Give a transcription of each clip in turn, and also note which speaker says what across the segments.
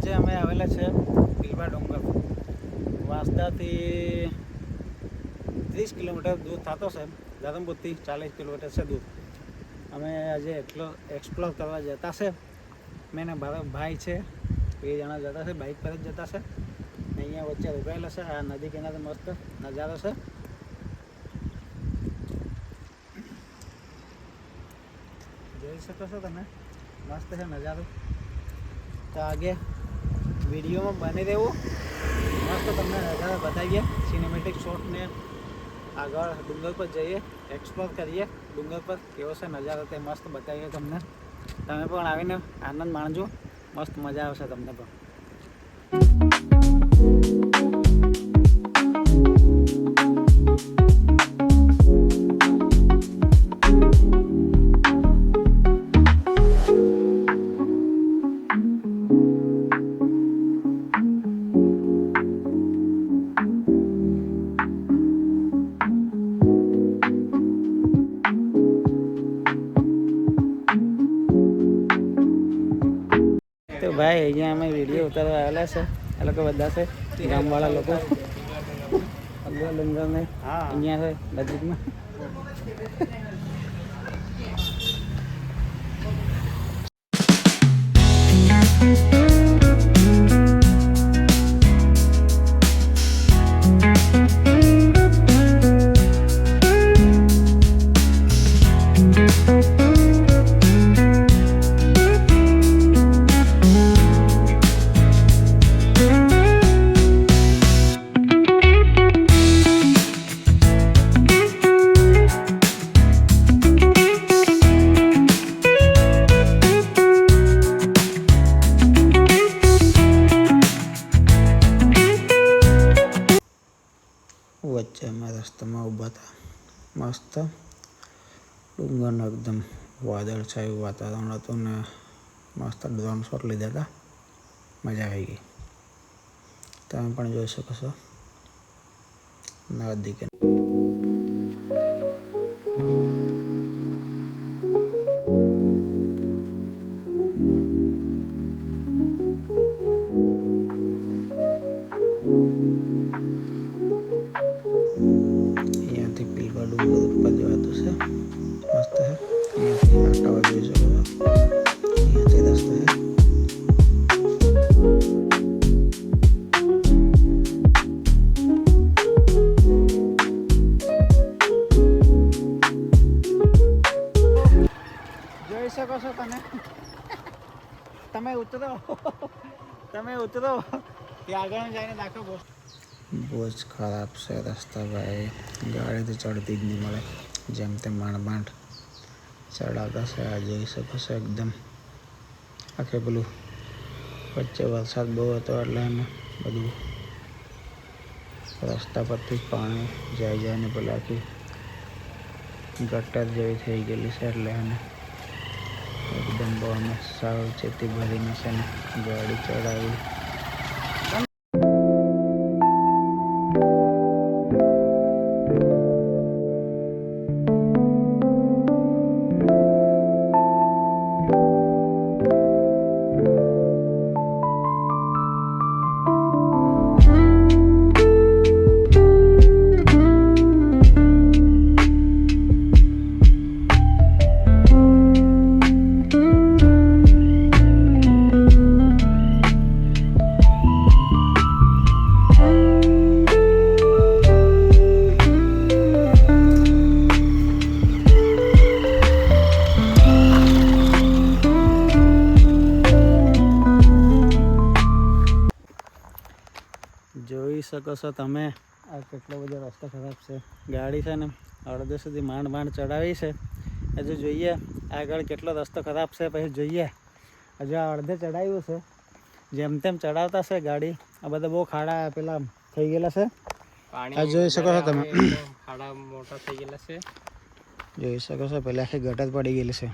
Speaker 1: આજે અમે આવેલા છે પીલવા ડુંગર. વાંસદાથી 30 કિલોમીટર દૂર થતો છે. ધરમપુરથી 40 કિલોમીટર છે દૂર. અમે આજે એટલો એક્સપ્લોર કરવા જતા છે. મેં ને મારો ભાઈ છે, 2 જણા જતા છે, બાઇક પર જ જતા છે. અહીંયા વચ્ચે ઉગાયેલા છે. આ નદી કિનારે મસ્ત નજારો છે. જોઈ શકો છો તમે, મસ્ત છે નજારો. તો આગે વિડીયોમાં બની રહેવું, મસ્ત તમને નજારા બતાવીએ. સિનેમેટિક શોટને આગળ ડુંગર પર જઈએ, એક્સપ્લોર કરીએ. ડુંગર પર કેવો છે નજારો તે મસ્ત બતાવીએ તમને. તમે પણ આવીને આનંદ માણજો, મસ્ત મજા આવશે તમને પણ. તો ભાઈ અહીંયા અમે વિડીયો ઉતારવા આવેલા છે. એ લોકો બધા છે ગામવાળા લોકો. ડુંગર ને અહીંયા છે નજીકમાં. વચ્ચે અમે રસ્તામાં ઊભા હતા. મસ્ત ડુંગરનું એકદમ વાદળછાયું વાતાવરણ હતું ને મસ્ત ડ્રોન શોટ લીધા હતા. મજા આવી ગઈ. તમે પણ જોઈ શકો છો નદી કે પીલવા ડુંગર ઉપર જવાતું છે. મસ્ત છે. અહીંયાથી આટાવા જોઈ શકો છો. અહીંયાથી રસ્તો છે. જોઈ શકો છો તમે ઉતરો ત્યાં આગળ જઈને નાખો. બહુ જ ખરાબ છે રસ્તા ભાઈ. ગાડી તો ચડતી જ નહીં મળે. જેમ તેમ માંડ ચડાવતા છે. આ જોઈ શકો છો એકદમ આખે પેલું વચ્ચે વરસાદ બહુ હતો એટલે એને બધું રસ્તા પરથી જ પાણી જાય ને પેલા આખી ગટર જેવી થઈ ગયેલી છે. એટલે એને એકદમ બહુ અમે સાવચેતી ભરીને છે ને ગાડી ચડાવી. જોઈ શકો છો તમે આ કેટલો બધો રસ્તો ખરાબ છે. ગાડી છે ને અડધે સુધી માંડ ચડાવી છે. હજુ જોઈએ આગળ કેટલો રસ્તો ખરાબ છે, પછી જોઈએ. હજુ આ અડધે ચડાવ્યું છે. જેમ તેમ ચડાવતા છે ગાડી. આ બધા બહુ ખાડા પેલા થઈ ગયેલા છે. આ જોઈ શકો છો તમે,
Speaker 2: ખાડા મોટા થઈ ગયેલા છે.
Speaker 1: જોઈ શકો છો પેલા આખી ગટર પડી ગયેલી છે.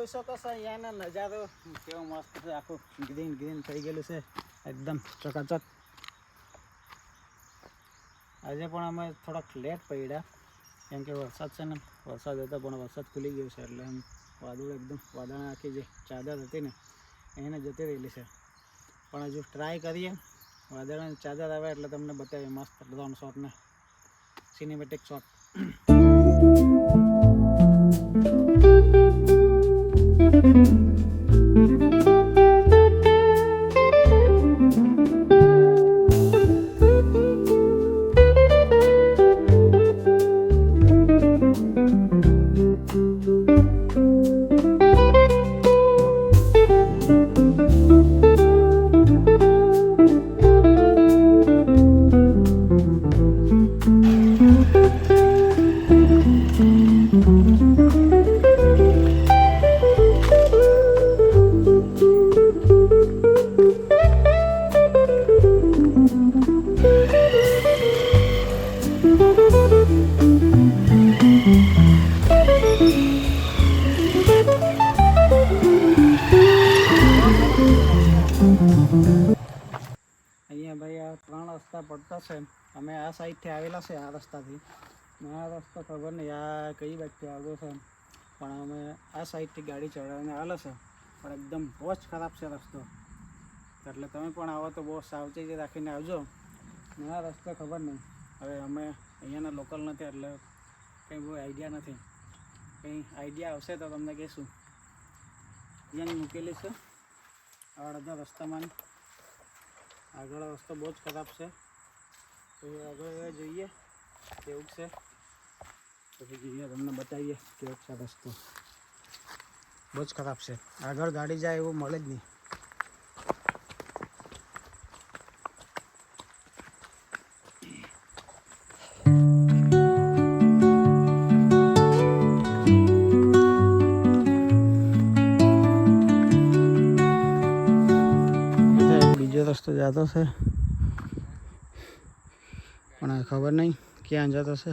Speaker 1: શકો છો અહીંયાનો નજારો કેવો મસ્ત છે. આખું ગ્રીન થઈ ગયેલું છે એકદમ ચકાચક. આજે પણ અમે થોડાક લેટ પડ્યા કેમ કે વરસાદ છે ને વરસાદ હતો પણ વરસાદ ખુલી ગયો છે એટલે એમ વાદળ એકદમ વાદળ આખી જે ચાદર હતી ને એને જતી રહેલી છે પણ હજુ ટ્રાય કરીએ વાદળની ચાદર આવે એટલે તમને બતાવીએ મસ્ત ડ્રોન શોટને સિનેમેટિક શોટ. અહીંયા ભાઈ આ 3 રસ્તા પડતા છે અમે આ સાઈડથી આવેલા છે આ રસ્તાથી આ રસ્તો ખબર નહીં આ કઈ બાજુથી આવતો છે પણ અમે આ સાઈડથી ગાડી ચડાવીને આવેલો છે પણ એકદમ બહુ જ ખરાબ છે રસ્તો એટલે તમે પણ આવો તો બહુ સાવચેતી રાખીને આવજો ને આ રસ્તો ખબર નહીં હવે અમે અહીંયાના લોકલ નથી એટલે કંઈ બહુ આઈડિયા નથી કંઈ આઈડિયા આવશે તો તમને કહીશું અહીંયાની મૂકેલી છે અડધા રસ્તામાં આગળ રસ્તો બહુ જ ખરાબ છે તો આગળ જોઈએ કેવું છે પછી જોઈએ તમને બતાવીએ કેવો છે રસ્તો બહુ જ ખરાબ છે આગળ ગાડી જાય એવું મળે જ નહીં. રસ્તો જતો છે પણ ખબર નહીં ક્યાં જતો છે.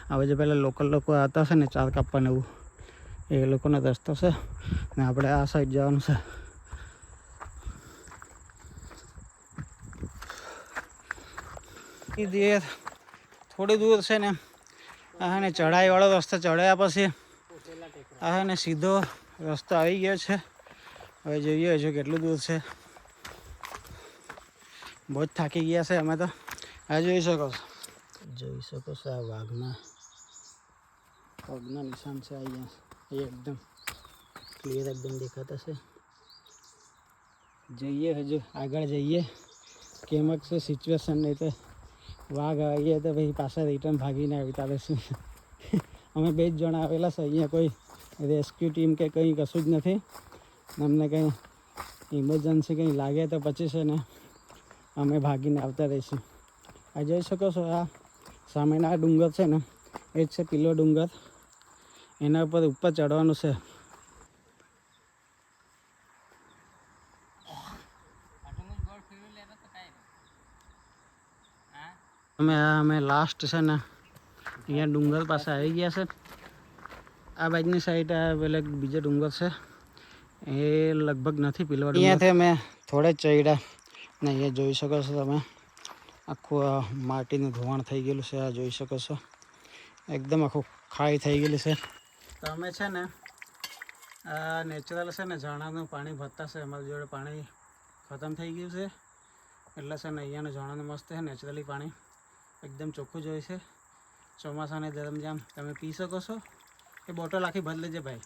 Speaker 1: હવે જે પહેલાં લોકલ લોકો આવતા છે ને ચાર કાપવાને એવું એ લોકોનો રસ્તો છે ને આપણે આ સાઈડ જવાનું છે. થોડી દૂર છે ને આ ને ચઢાઈવાળો રસ્તો ચડ્યા પછી આ ને સીધો રસ્તો આવી ગયો છે. હવે જોઈએ હજુ કેટલું દૂર છે. બહુ જ થાકી ગયા છે અમે તો. આ જોઈ શકો છો આ વાઘના પગના નિશાન છે અહીંયા એ એકદમ ક્લિયર એકદમ દેખાતા છે. જઈએ હજુ આગળ જઈએ કેમક છે સિચ્યુએશન નહીં તો વાઘ આવીએ તો ભાઈ પાછા રિટર્ન ભાગીને આવતા રહીશું. અમે 2 જ જણા આવેલા છે અહીંયા કોઈ રેસ્ક્યુ ટીમ કે કંઈ કશું જ નથી. અમને કંઈ ઇમરજન્સી કંઈ લાગે તો પછી છે ને અમે ભાગીને આવતા રહીશું. આ જોઈ શકો છો આ સામેના આ ડુંગર છે ને એ જ છે પીલો ડુંગર એના ઉપર ચડવાનું છે. અમે લાસ્ટ છે ને અહીંયા ડુંગર પાસે આવી ગયા છે. આ બાજુની સાઈડ પેલા બીજો ડુંગર છે એ લગભગ નથી પીલો. અહીંયાથી અમે થોડે જ ચડ્યા ને અહીંયા જોઈ શકો છો તમે આખું માટીનું ધોવાણ થઈ ગયેલું છે. આ જોઈ શકો છો એકદમ આખું ખાઈ થઈ ગયેલું છે. તો અમે છે ને આ નેચરલ છે ને ઝરણાનું પાણી ભરતા છે. અમારી જોડે પાણી ખતમ થઈ ગયું છે એટલે છે ને અહીંયાનું ઝરણાનું મસ્ત છે નેચરલી પાણી એકદમ ચોખ્ખું જ હોય છે. ચોમાસાને દરમિયાન તમે પી શકો છો. એ બોટલ આખી ભરી લેજે ભાઈ.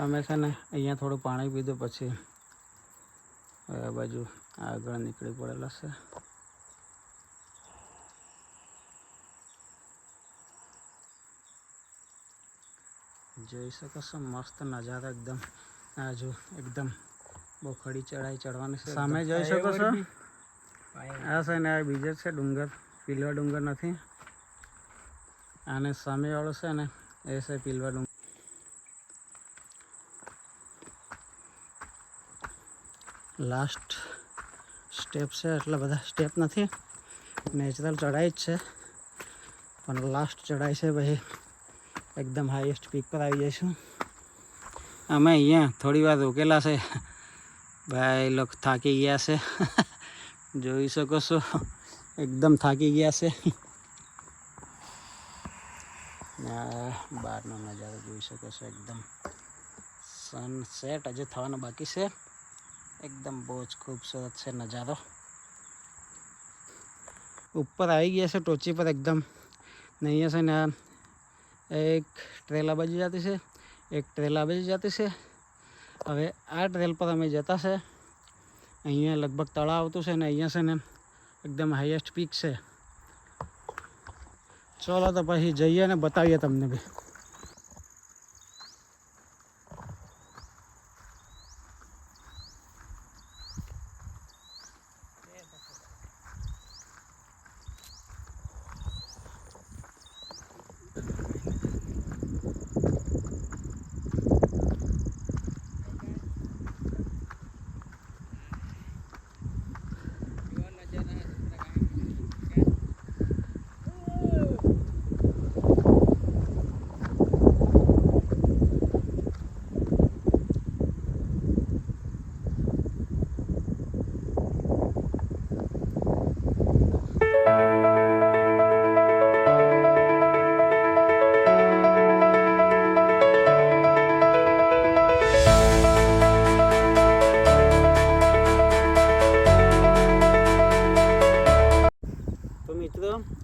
Speaker 1: અમે છે ને અહીંયા થોડું પાણી પીધું પછી આ બાજુ આગળ નીકળી પડેલા છે. જોઈ શકો છો મસ્ત નજારો એકદમ. આ જો એકદમ બહુ ખડી ચડાઈ ચડવાની છે. સામે જોઈ શકો છો આ છે ને આ બીજો છે ડુંગર પીલવા ડુંગર નથી. આને સામેવાળો છે ને એ છે પીલવા ડુંગર. લાસ્ટ સ્ટેપ છે એટલે બધા સ્ટેપ નથી નેચરલ ચઢાઈ જ છે પણ લાસ્ટ ચઢાઈ છે ભાઈ એકદમ હાઈએસ્ટ પીક પર આવી જઈશું. અમે અહીંયા થોડી વાર રોકેલા છે ભાઈ લોકો થાકી ગયા છે. જોઈ શકો છો એકદમ થાકી ગયા છે. બહારનો નજારો જોઈ શકો છો. એકદમ સનસેટ હજી થવાનો બાકી છે. એકદમ બહુ જ ખૂબસૂરત છે નજારો. ઉપર આવી ગયા છે ટોચી પર એકદમ. ને અહીંયા છે ને એક ટ્રેલ આ બાજુ જતી છે, એક ટ્રેલ આ બાજુ જતી છે. હવે આ ટ્રેલ પર અમે જતા છે. અહીંયા લગભગ તળાવ આવતું છે ને અહીંયા છે ને એકદમ હાઈએસ્ટ પીક છે. ચલો તો પછી જઈએ ને બતાવીએ તમને બી.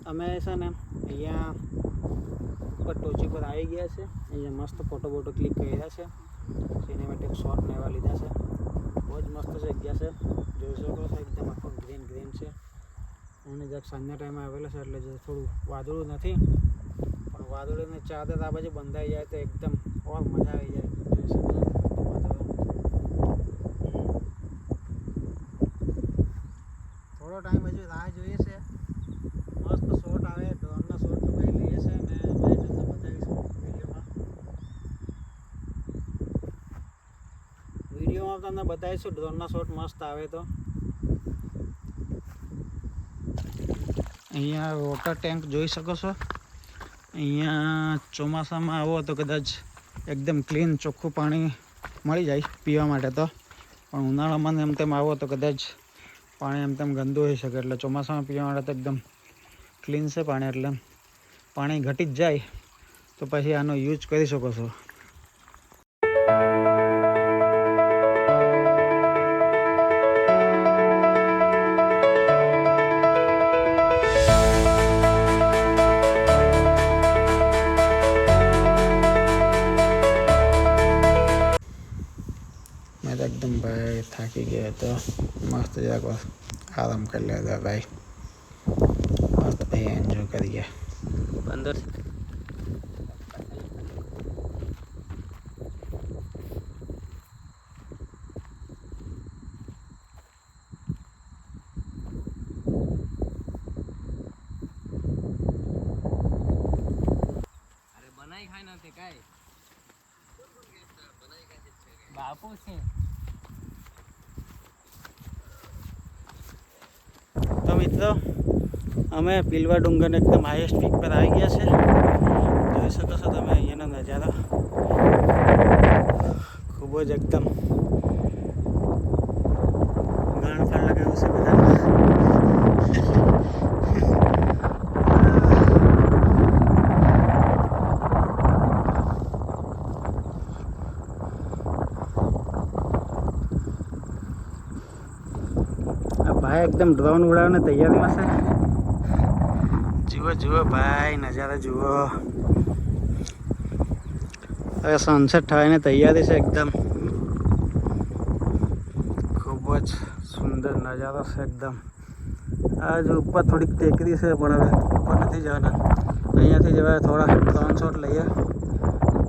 Speaker 1: અમે છે ને અહીંયા ઉપર ટોચી પર આવી ગયા છે. અહીંયા મસ્ત ફોટો ક્લિક કર્યા છે. સિનેમેટિક શોટ ને એવા લીધા છે. બહુ જ મસ્ત જગ્યા છે. જોઈ શકો છો એકદમ આખો ગ્રીન છે. અને જરાક સાંજના ટાઈમે આવેલો છે એટલે થોડું વાદળું નથી, પણ વાદળોની ચાદર આ બાજુ બંધાઈ જાય તો એકદમ ઓર મજા આવી જાય. જોઈ શકો છો થોડો ટાઈમ હજુ રાહ જોઈએ છે. મસ્ત શોટ આવે, ડ્રોનના શોટ તો ભાઈ લઈએ છે ને ભાઈ તમને બતાવીશું વિડીયોમાં તમને બતાવીશું ડ્રોનના શોટ મસ્ત આવે તો. અહીંયા વોટર ટેન્ક જોઈ શકો છો. અહીંયા ચોમાસામાં આવો તો કદાચ એકદમ ક્લીન ચોખ્ખું પાણી મળી જાય પીવા માટે તો, પણ ઉનાળામાં એમ તેમ આવો તો કદાચ પાણી એમ તેમ ગંદુ હોઈ શકે. એટલે ચોમાસામાં પીવા માટે તો એકદમ ક્લીન છે પાણી. એટલે પાણી ઘટી જ જાય તો પછી આનો યુઝ કરી શકો છો. મેં તો એકદમ ભાઈ થાકી ગયો હતો. મસ્ત જરાક આરામ કરી લેતા ભાઈ. મસ્ત ભાઈ એન્જોય કરીએ. અંદર
Speaker 2: બનાઈ ખાઈ નથી કાઈ બાપુ છે.
Speaker 1: તો મિત્રો અમે પીલવા ડુંગર એકદમ હાઈએસ્ટ પીક પર આવી ગયા છે. જોઈ શકો છો તમે અહીંયાનો નજારો. ખૂબ જ એકદમ ગાણ ફાળ લગાવ્યું છે બધા. ભાઈ એકદમ ડ્રોન ઉડાવવાની તૈયારીમાં છે. જુઓ ભાઈ નજારા જુઓ. હવે સનસેટ થવાની તૈયારી છે. એકદમ ખૂબ જ સુંદર નજારો છે એકદમ. આ જો ઉપર થોડીક ટેકરી છે પણ હવે ઉપર નથી જવાના. અહીંયાથી જવાય થોડા 3 શોટ લઈએ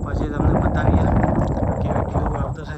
Speaker 1: પછી તમને બતાવીએ કેવું કેવું આવતું છે.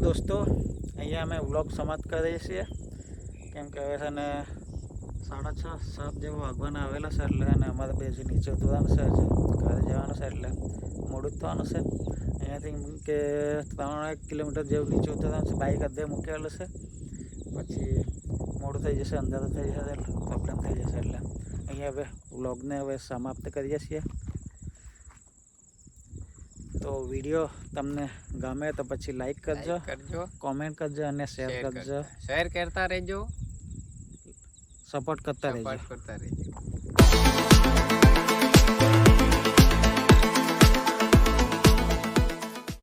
Speaker 1: દોસ્તો અહીંયા અમે વ્લોગ સમાપ્ત કરીએ છીએ કેમ કે હવે છે ને 6:30-7 જેવો વાગવાના આવેલા છે એટલે અને અમારે બે જે નીચે ઉતરવાનું છે ઘરે જવાનું છે એટલે મોડું જ થવાનું છે અહીંયાથી કે 3 કિલોમીટર જેવું નીચે ઉતરવાનું છે બાઇક અડધે મૂકેલું છે પછી મોડું થઈ જશે અંધારું થઈ જશે એટલે પ્રોબ્લેમ થઈ જશે એટલે અહીંયા હવે વ્લોગને હવે સમાપ્ત કરીએ છીએ તો વિડીયો તમને ગમે તો પછી લાઈક કરજો કોમેન્ટ કરજો અને શેર કરજો
Speaker 2: શેર કરતા રહેજો
Speaker 1: સપોર્ટ કરતા રહેજો
Speaker 2: કરતા રહેજો